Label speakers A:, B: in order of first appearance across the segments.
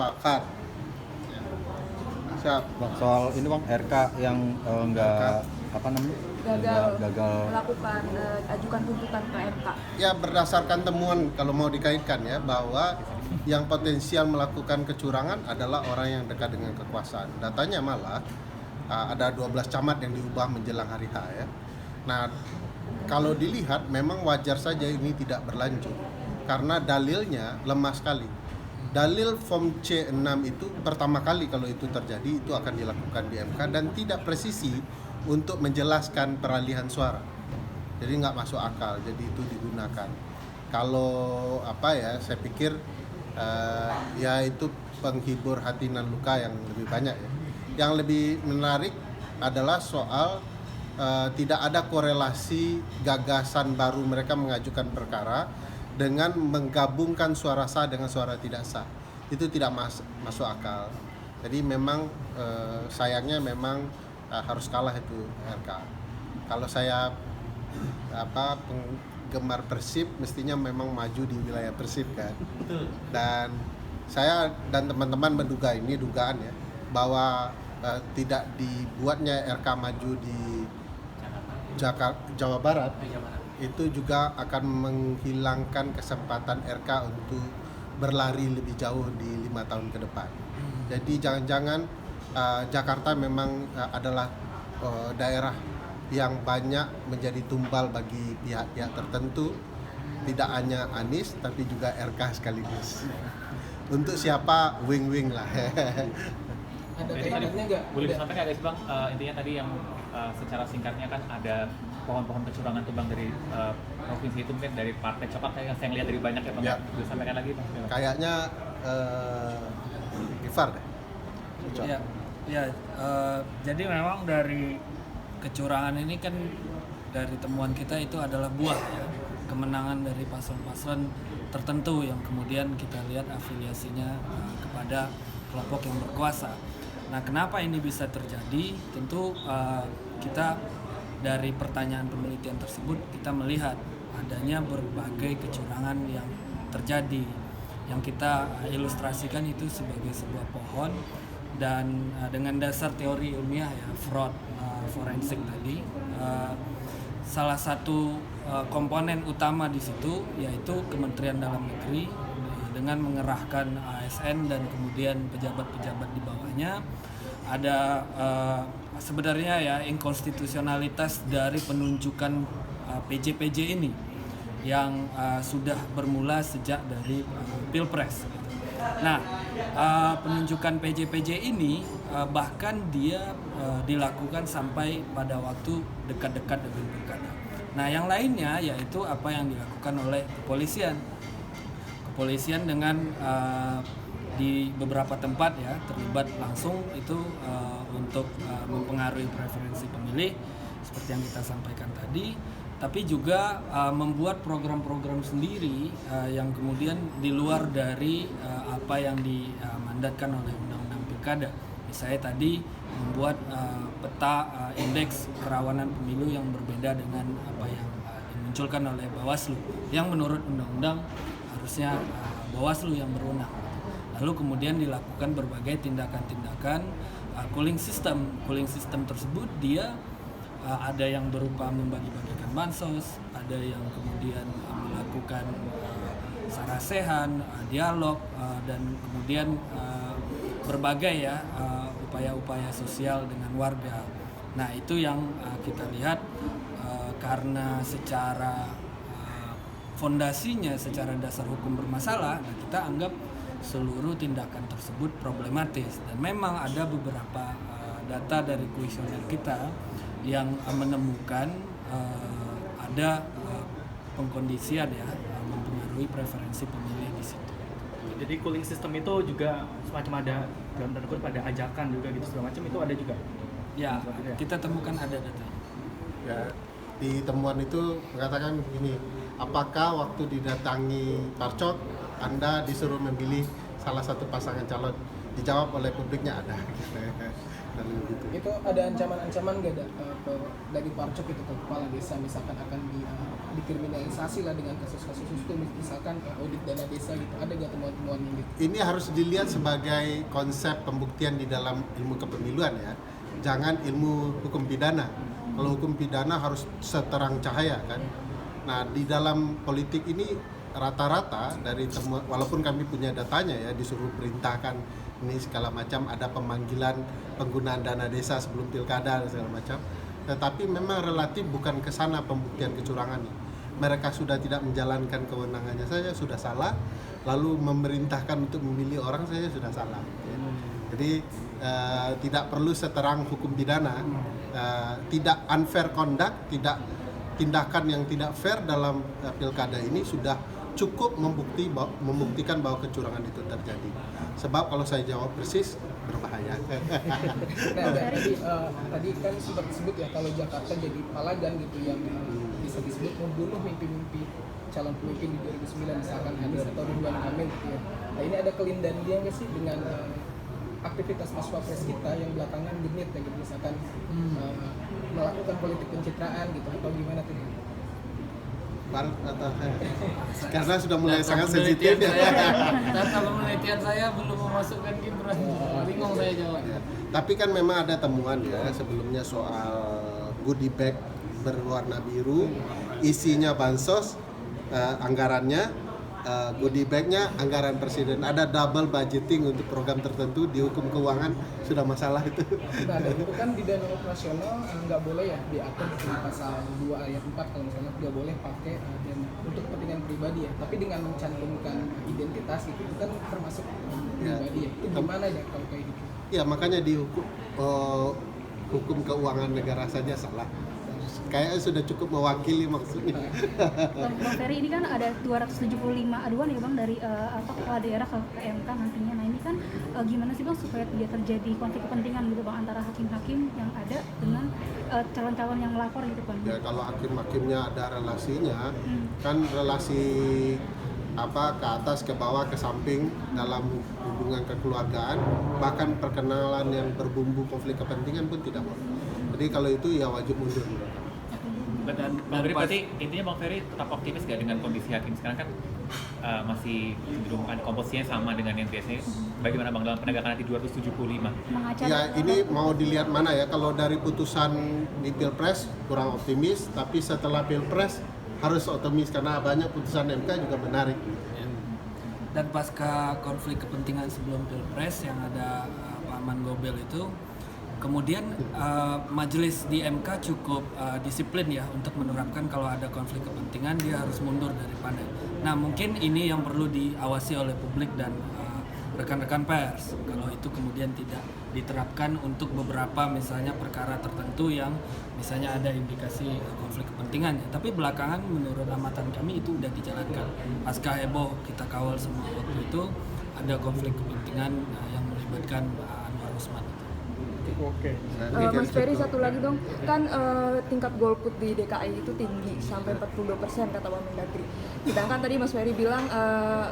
A: Pak Far. Siap.
B: Bang, soal ini Bang, RK yang enggak apa namanya? Gagal
C: melakukan ajukan tuntutan ke MK.
A: Ya, berdasarkan temuan kalau mau dikaitkan ya, bahwa yang potensial melakukan kecurangan adalah orang yang dekat dengan kekuasaan. Datanya malah ada 12 camat yang diubah menjelang hari H ya. Nah, kalau dilihat memang wajar saja ini tidak berlanjut karena dalilnya lemah sekali. Dalil form C6 itu pertama kali kalau itu terjadi itu akan dilakukan di MK dan tidak presisi untuk menjelaskan peralihan suara. Jadi nggak masuk akal, jadi itu digunakan. Kalau apa ya, saya pikir ya itu penghibur hati nan luka yang lebih banyak ya. Yang lebih menarik adalah soal tidak ada korelasi gagasan baru mereka mengajukan perkara dengan menggabungkan suara sah dengan suara tidak sah. Itu tidak masuk akal. Jadi memang sayangnya memang harus kalah itu RK. Kalau saya penggemar Persib mestinya memang maju di wilayah Persib kan. Dan saya dan teman-teman menduga, ini dugaan ya, bahwa tidak dibuatnya RK maju di Jawa Barat itu juga akan menghilangkan kesempatan RK untuk berlari lebih jauh di 5 tahun ke depan. Jadi jangan-jangan Jakarta memang adalah daerah yang banyak menjadi tumbal bagi pihak-pihak tertentu, tidak hanya Anies tapi juga RK sekaligus. Untuk siapa wing-wing lah.
D: Jadi tadi boleh disampaikan guys Bang, intinya tadi yang secara singkatnya kan ada pohon-pohon kecurangan tuh Bang dari provinsi itu, mungkin dari partai coklat yang saya lihat dari banyak ya Bang. Boleh sampaikan lagi Bang?
A: Kayaknya Gifar deh.
E: Jadi memang dari kecurangan ini kan dari temuan kita itu adalah buah ya, kemenangan dari paslon-paslon tertentu yang kemudian kita lihat afiliasinya kepada kelompok yang berkuasa. Nah, kenapa ini bisa terjadi? Tentu kita dari pertanyaan penelitian tersebut kita melihat adanya berbagai kecurangan yang terjadi. Yang kita ilustrasikan itu sebagai sebuah pohon, dan dengan dasar teori ilmiah ya, fraud forensik tadi, salah satu komponen utama di situ yaitu Kementerian Dalam Negeri dengan mengerahkan ASN dan kemudian pejabat-pejabat di bawahnya. Ada sebenarnya ya inkonstitusionalitas dari penunjukan PJ-PJ ini yang sudah bermula sejak dari Pilpres. Nah, penunjukan PJ-PJ ini bahkan dia dilakukan sampai pada waktu dekat-dekat dengan pilkada. Nah, yang lainnya yaitu apa yang dilakukan oleh kepolisian dengan di beberapa tempat ya terlibat langsung itu untuk mempengaruhi preferensi pemilih seperti yang kita sampaikan tadi, tapi juga membuat program-program sendiri yang kemudian di luar dari apa yang dimandatkan oleh Undang-Undang Pilkada. Misalnya tadi membuat peta indeks kerawanan pemilu yang berbeda dengan apa yang dimunculkan oleh Bawaslu, yang menurut Undang-Undang harusnya Bawaslu yang berwenang. Lalu kemudian dilakukan berbagai tindakan-tindakan cooling system tersebut dia ada yang berupa membagi-bagikan bansos, ada yang kemudian melakukan sarasehan, dialog, dan kemudian berbagai ya upaya-upaya sosial dengan warga. Nah, itu yang kita lihat karena secara fondasinya secara dasar hukum bermasalah, nah kita anggap seluruh tindakan tersebut problematis. Dan memang ada beberapa data dari kuesioner kita yang menemukan ada pengkondisian ya mempengaruhi preferensi pemilih di situ.
D: Jadi cooling system itu juga semacam ada dalam tanda kutip pada ajakan juga gitu segala macam, itu ada juga.
E: Ya, kita temukan ada data.
A: Ya, di temuan itu mengatakan begini, apakah waktu didatangi Parcok Anda disuruh memilih salah satu pasangan calon? Dijawab oleh publiknya ada. Dan gitu.
F: Itu ada ancaman-ancaman nggak dari Parcok itu ke kepala desa, misalkan akan dikriminalisasi lah dengan kasus-kasus itu, misalkan audit dana desa gitu, ada nggak temuan-temuan gitu?
A: Ini harus dilihat sebagai konsep pembuktian di dalam ilmu kepemiluan ya, jangan ilmu hukum pidana. Kalau hukum pidana harus seterang cahaya kan. Nah di dalam politik ini rata-rata dari temuan, walaupun kami punya datanya ya, disuruh perintahkan ini segala macam, ada pemanggilan penggunaan dana desa sebelum pilkada dan segala macam, tetapi memang relatif bukan ke sana pembuktian kecurangan. Mereka sudah tidak menjalankan kewenangannya saja sudah salah, lalu memerintahkan untuk memilih orang saja sudah salah ya. Jadi tidak perlu seterang hukum pidana, tidak unfair conduct, tidak tindakan yang tidak fair dalam pilkada ini sudah cukup membuktikan bahwa kecurangan itu terjadi. Sebab kalau saya jawab persis berbahaya.
F: Nah, tadi kan sempat disebut ya kalau Jakarta jadi palagan gitu yang bisa disebut membunuh mimpi-mimpi calon pemimpin di 2009 misalkan Anies atau Ridwan Kamil gitu ya. Nah ini ada kelindahan dia nggak sih dengan aktivitas Mas Wapres kita yang belakangan genit ya gitu, misalkan melakukan politik pencitraan gitu atau gimana tuh?
A: Karena sudah mulai sangat sensitif ya.
E: Data penelitian saya belum memasukkan Gibran. Bingung saya jawab.
A: Ya. Tapi kan memang ada temuan ya sebelumnya soal goodie bag berwarna biru, isinya bansos, anggarannya, goodie bagnya anggaran presiden. Ada double budgeting untuk program tertentu di hukum keuangan sudah masalah itu.
F: Nah, dan itu kan di dana operasional nggak boleh ya diatur di pasal 2 ayat 4 kalau misalnya nggak boleh pakai dana untuk kepentingan pribadi ya. Tapi dengan mencantumkan identitas itu kan termasuk pribadi ya. Itu gimana ya kalau kayak gitu?
A: Ya makanya di hukum keuangan negara saja salah. Kayaknya sudah cukup mewakili maksudnya.
C: Bang Ferry, ini kan ada 275 aduan ya Bang dari kepala daerah ke MK nantinya. Nah ini kan gimana sih Bang supaya tidak terjadi konflik kepentingan gitu Bang antara hakim-hakim yang ada dengan calon-calon yang melapor gitu Bang?
A: Ya kalau hakim-hakimnya ada relasinya, kan relasi ke atas, ke bawah, ke samping dalam hubungan kekeluargaan, bahkan perkenalan yang berbumbu konflik kepentingan pun tidak boleh. Jadi kalau itu ya wajib mundur.
D: Dan Bang Ferry, berarti intinya Bang Ferry tetap optimis gak dengan kondisi hakim sekarang kan masih cenderung komposisinya sama dengan yang biasanya. Bagaimana Bang dalam penegakan nanti 275?
A: Ya ini mau dilihat mana ya, kalau dari putusan di Pilpres kurang optimis, tapi setelah Pilpres harus optimis karena banyak putusan MK juga menarik.
E: Dan pasca konflik kepentingan sebelum Pilpres yang ada Pak Aman Gobel itu, kemudian majelis di MK cukup disiplin ya untuk menerapkan kalau ada konflik kepentingan dia harus mundur dari panel. Nah mungkin ini yang perlu diawasi oleh publik dan rekan-rekan pers kalau itu kemudian tidak diterapkan untuk beberapa misalnya perkara tertentu yang misalnya ada indikasi konflik kepentingan ya. Tapi belakangan menurut amatan kami itu udah dijalankan. Pasca heboh kita kawal semua waktu itu ada konflik kepentingan yang melibatkan Anwar Usman.
F: Oke.
C: Mas Ferry satu lagi dong, kan tingkat golput di DKI itu tinggi sampai 42% kata Pak Mendagri. Sedangkan tadi Mas Ferry bilang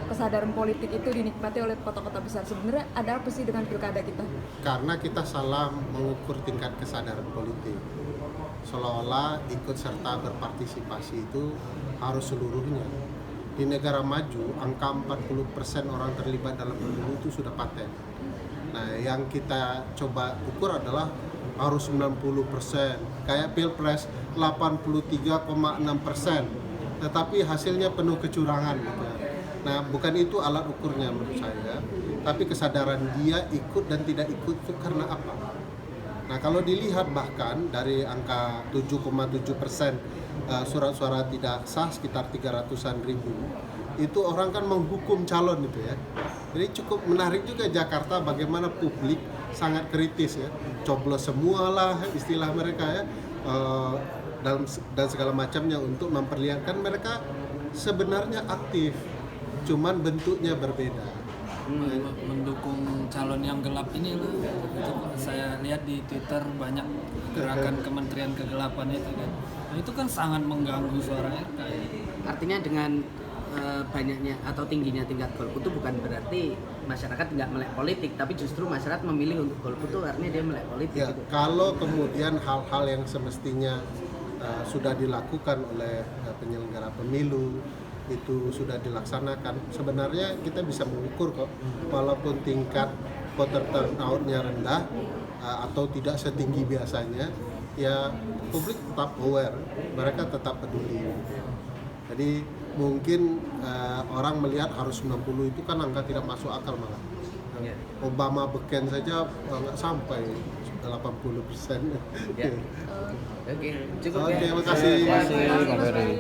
C: kesadaran politik itu dinikmati oleh kota-kota besar. Sebenarnya ada apa sih dengan pilkada kita?
A: Karena kita salah mengukur tingkat kesadaran politik. Seolah-olah ikut serta berpartisipasi itu harus seluruhnya. Di negara maju, angka 40% orang terlibat dalam pemilu itu sudah paten. Nah, yang kita coba ukur adalah harus 90%. Kayak Pilpres 83,6%. Tetapi hasilnya penuh kecurangan gitu. Nah, bukan itu alat ukurnya menurut saya. Tapi kesadaran dia ikut dan tidak ikut itu karena apa? Nah, kalau dilihat bahkan dari angka 7,7% surat suara tidak sah sekitar 300-an ribu, itu orang kan menghukum calon itu ya. Jadi cukup menarik juga Jakarta bagaimana publik sangat kritis ya, coblos semualah istilah mereka ya, dan segala macamnya untuk memperlihatkan mereka sebenarnya aktif, cuman bentuknya berbeda.
E: Mendukung calon yang gelap ini lah. Itu saya lihat di Twitter banyak gerakan Kementerian Kegelapan itu kan. Nah, itu kan sangat mengganggu suara RK.
G: Artinya dengan banyaknya atau tingginya tingkat golput itu bukan berarti masyarakat nggak melek politik, tapi justru masyarakat memilih untuk golput itu artinya dia melek politik.
A: Ya,
G: gitu.
A: kalau kemudian hal-hal yang semestinya sudah dilakukan oleh penyelenggara pemilu itu sudah dilaksanakan, sebenarnya kita bisa mengukur kok, walaupun tingkat voter turnout-nya rendah atau tidak setinggi biasanya, ya publik tetap aware, mereka tetap peduli. Jadi mungkin orang melihat harus 90 itu kan angka tidak masuk akal malah. Obama beken saja nggak sampai 80%.
G: Ya. Oke, cukup
A: Oke,
G: ya.
A: makasih.
B: Terima kasih Kak Ferry.